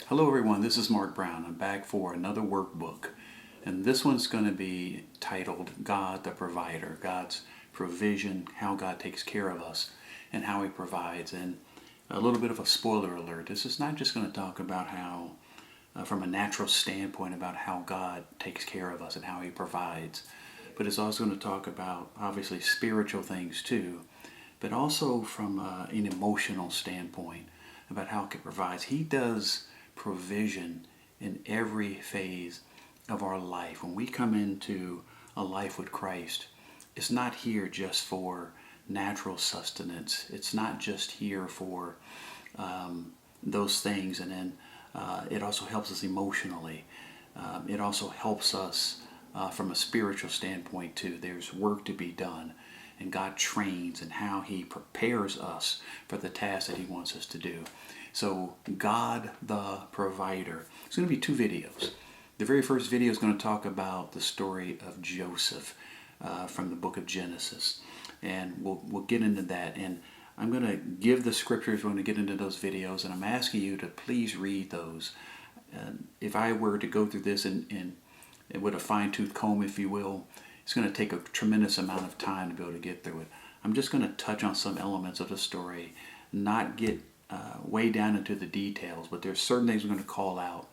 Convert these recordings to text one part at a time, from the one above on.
Hello everyone, this is Mark Brown. I'm back for another workbook. And this one's going to be titled God the Provider, God's provision, how God takes care of us and how He provides. And a little bit of a spoiler alert, this is not just going to talk about how, from a natural standpoint, about how God takes care of us and how He provides. But it's also going to talk about, obviously, spiritual things too, but also from an emotional standpoint about how He provides. He does provision in every phase of our life. When we come into a life with Christ, it's not here just for natural sustenance. It's not just here for those things. And then it also helps us emotionally. It also helps us from a spiritual standpoint too. There's work to be done. And God trains and how He prepares us for the task that He wants us to do. So God the Provider. It's going to be two videos. The very first video is going to talk about the story of Joseph from the book of Genesis. And we'll get into that. And I'm going to give the scriptures. We're going to get into those videos. And I'm asking you to please read those. If I were to go through this and with a fine-tooth comb, if you will, it's going to take a tremendous amount of time to be able to get through it. I'm just going to touch on some elements of the story, not get way down into the details, but there's certain things we're going to call out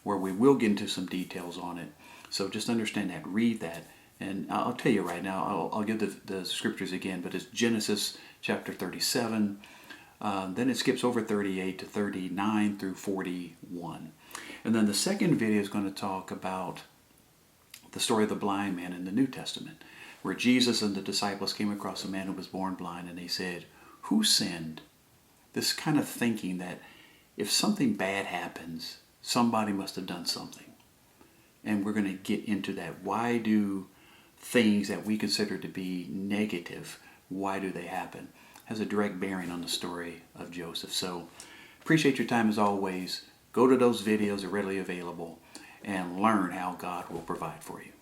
where we will get into some details on it. So just understand that, read that. And I'll tell you right now, I'll give the scriptures again, but it's Genesis chapter 37. Then it skips over 38 to 39 through 41. And then the second video is going to talk about the story of the blind man in the New Testament, where Jesus and the disciples came across a man who was born blind, and they said, "Who sinned?" This kind of thinking that if something bad happens, somebody must have done something. And we're going to get into that. Why do things that we consider to be negative, why do they happen? Has a direct bearing on the story of Joseph. So appreciate your time as always. Go to those videos, they're readily available, and learn how God will provide for you.